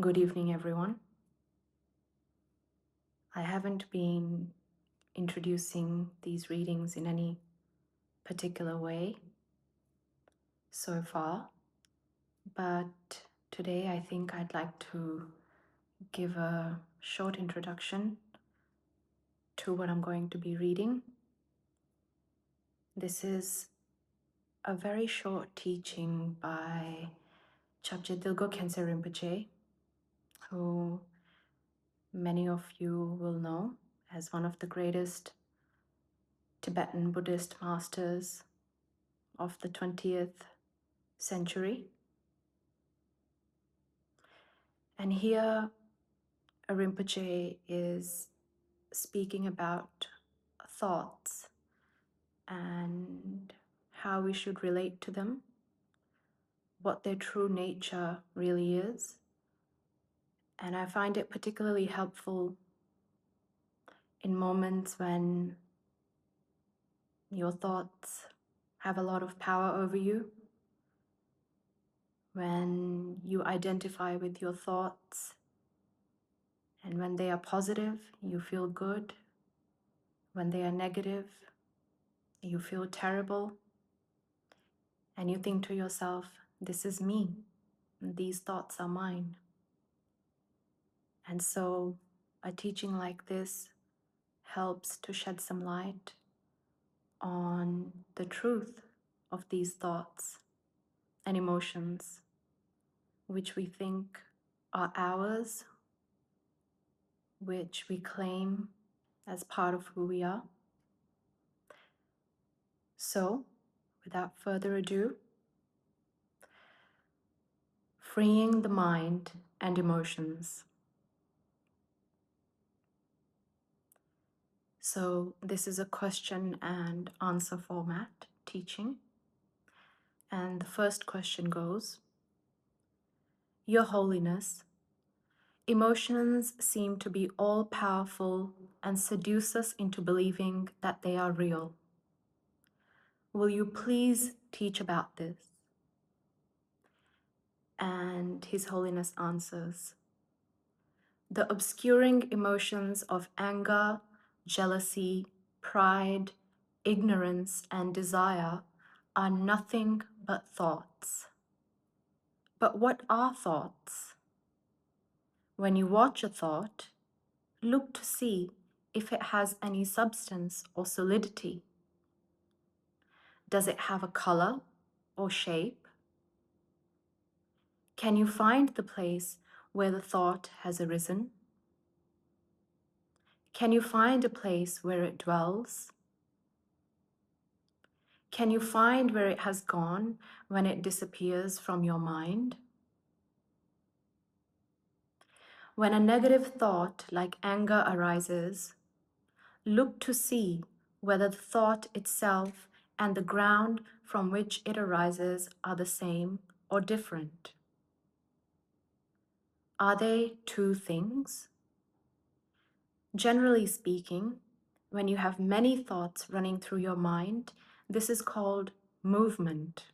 Good evening, everyone. I haven't been introducing these readings in any particular way so far, but today I think I'd like to give a short introduction to what I'm going to be reading. This is a very short teaching by Dilgo Khyentse Rinpoche, who many of you will know as one of the greatest Tibetan Buddhist masters of the 20th century. And here Rinpoche is speaking about thoughts and how we should relate to them, what their true nature really is. And I find it particularly helpful in moments when your thoughts have a lot of power over you, when you identify with your thoughts, and when they are positive, you feel good. When they are negative, you feel terrible. And you think to yourself, this is me. These thoughts are mine. And so a teaching like this helps to shed some light on the truth of these thoughts and emotions, which we think are ours, which we claim as part of who we are. So, without further ado, freeing the mind and emotions. So this is a question and answer format teaching. And the first question goes, Your Holiness, emotions seem to be all-powerful and seduce us into believing that they are real. Will you please teach about this? And His Holiness answers, The obscuring emotions of anger, jealousy, pride, ignorance, and desire are nothing but thoughts. But what are thoughts? When you watch a thought, look to see if it has any substance or solidity. Does it have a color or shape? Can you find the place where the thought has arisen? Can you find a place where it dwells? Can you find where it has gone when it disappears from your mind? When a negative thought like anger arises, look to see whether the thought itself and the ground from which it arises are the same or different. Are they two things? Generally speaking, when you have many thoughts running through your mind, this is called movement.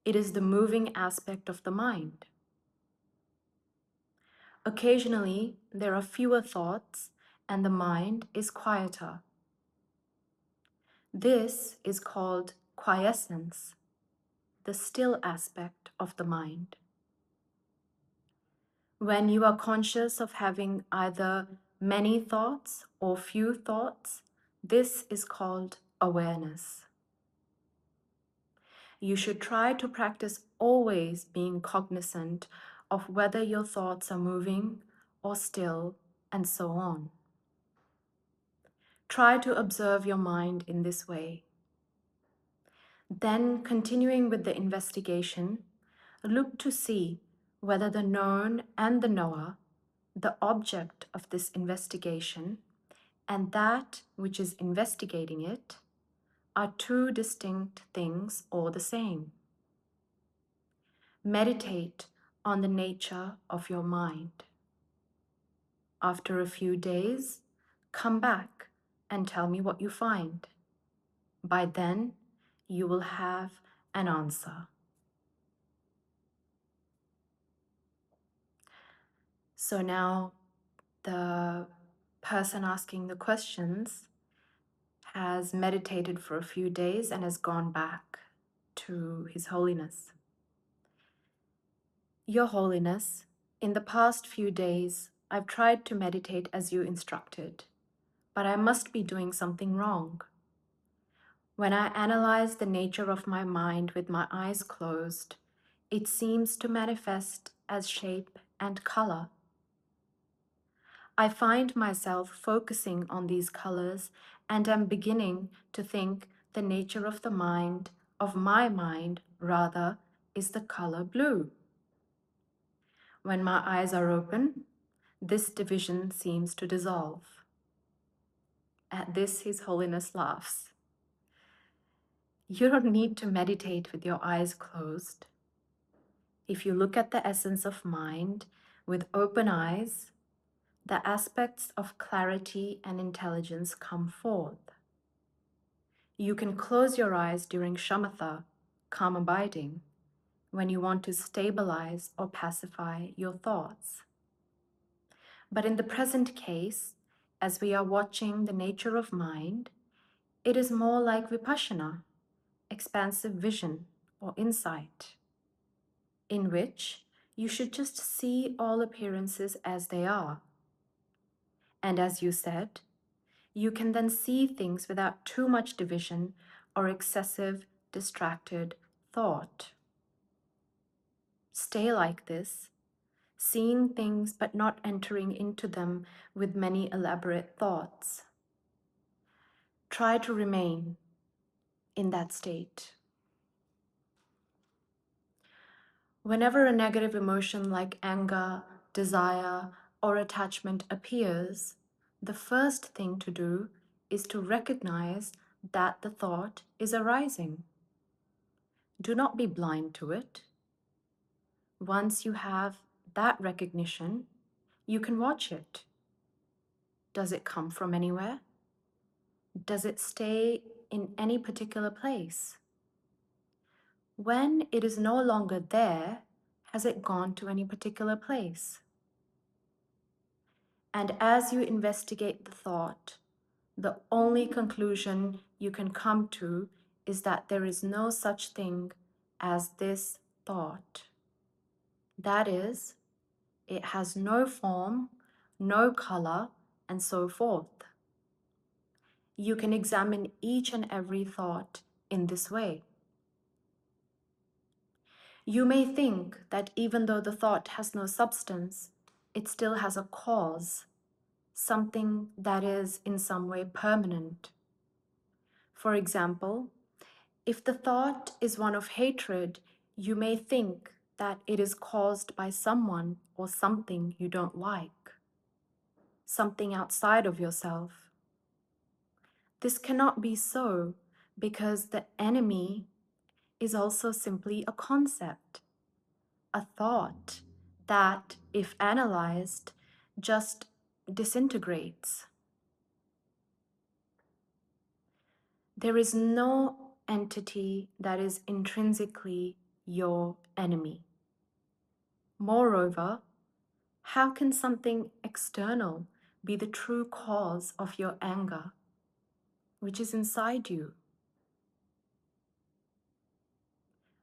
It is the moving aspect of the mind. Occasionally, there are fewer thoughts and the mind is quieter. This is called quiescence, the still aspect of the mind. When you are conscious of having either many thoughts or few thoughts, this is called awareness. You should try to practice always being cognizant of whether your thoughts are moving or still, and so on. Try to observe your mind in this way. Then, continuing with the investigation, look to see whether the known and the knower, the object of this investigation, and that which is investigating it, are two distinct things or the same. Meditate on the nature of your mind. After a few days, come back and tell me what you find. By then, you will have an answer. So now the person asking the questions has meditated for a few days and has gone back to His Holiness. Your Holiness, in the past few days, I've tried to meditate as you instructed, but I must be doing something wrong. When I analyze the nature of my mind with my eyes closed, it seems to manifest as shape and color. I find myself focusing on these colors and am beginning to think the nature of the mind, of my mind rather, is the color blue. When my eyes are open, this division seems to dissolve. At this, His Holiness laughs. You don't need to meditate with your eyes closed. If you look at the essence of mind with open eyes, the aspects of clarity and intelligence come forth. You can close your eyes during shamatha, calm abiding, when you want to stabilize or pacify your thoughts. But in the present case, as we are watching the nature of mind, it is more like vipassana, expansive vision or insight, in which you should just see all appearances as they are. And as you said, you can then see things without too much division or excessive distracted thought. Stay like this, seeing things but not entering into them with many elaborate thoughts. Try to remain in that state. Whenever a negative emotion like anger, desire, or attachment appears, the first thing to do is to recognize that the thought is arising. Do not be blind to it. Once you have that recognition, you can watch it. Does it come from anywhere? Does it stay in any particular place? When it is no longer there, has it gone to any particular place? And as you investigate the thought, the only conclusion you can come to is that there is no such thing as this thought. That is, it has no form, no color, and so forth. You can examine each and every thought in this way. You may think that even though the thought has no substance, it still has a cause, something that is in some way permanent. For example, if the thought is one of hatred, you may think that it is caused by someone or something you don't like, something outside of yourself. This cannot be so because the enemy is also simply a concept, a thought that, if analyzed, just disintegrates. There is no entity that is intrinsically your enemy. Moreover, how can something external be the true cause of your anger, which is inside you?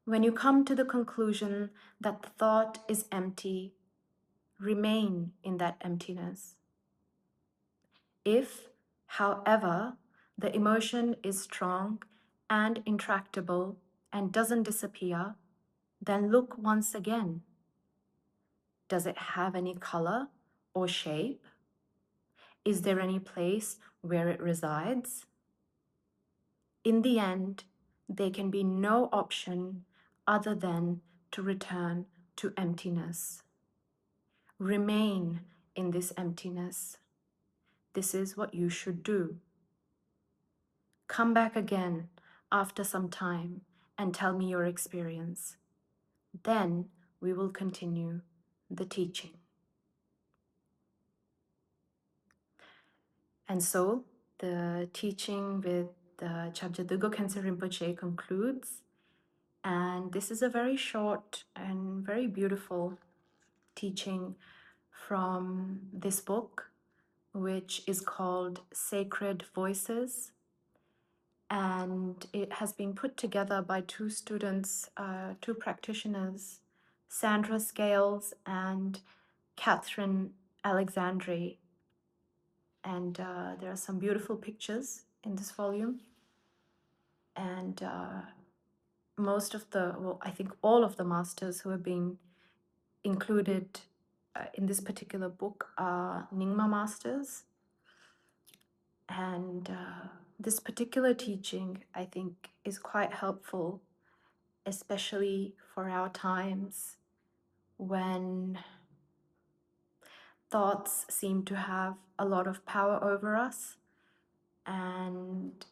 When you come to the conclusion that the thought is empty, remain in that emptiness. If, however, the emotion is strong and intractable and doesn't disappear, then look once again. Does it have any color or shape? Is there any place where it resides? In the end, there can be no option other than to return to emptiness. Remain in this emptiness. This is what you should do. Come back again after some time and tell me your experience. Then we will continue the teaching. And so the teaching with the Chapja Dilgo Khyentse Rinpoche concludes. And this is a very short and very beautiful teaching from this book, which is called Sacred Voices. And it has been put together by two students, two practitioners, Sandra Scales and Katherine Alexandrei. And there are some beautiful pictures in this volume. And most of the, well, I think all of the masters who have been included in this particular book are Nyingma masters. And this particular teaching, I think, is quite helpful, especially for our times when thoughts seem to have a lot of power over us. And,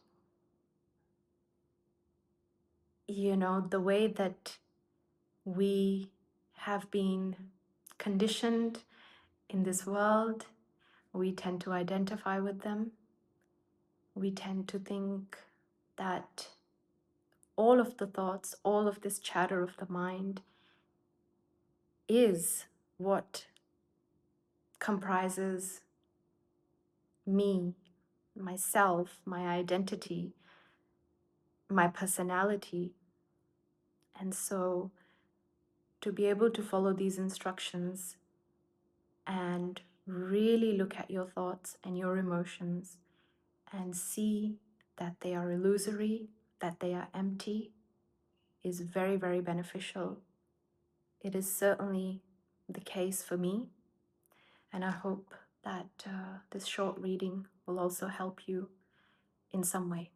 you know, the way that we have been conditioned in this world, we tend to identify with them. We tend to think that all of the thoughts, all of this chatter of the mind is what comprises me, myself, my identity, my personality. And so to be able to follow these instructions and really look at your thoughts and your emotions and see that they are illusory, that they are empty, is very, very beneficial. It is certainly the case for me, and I hope that this short reading will also help you in some way.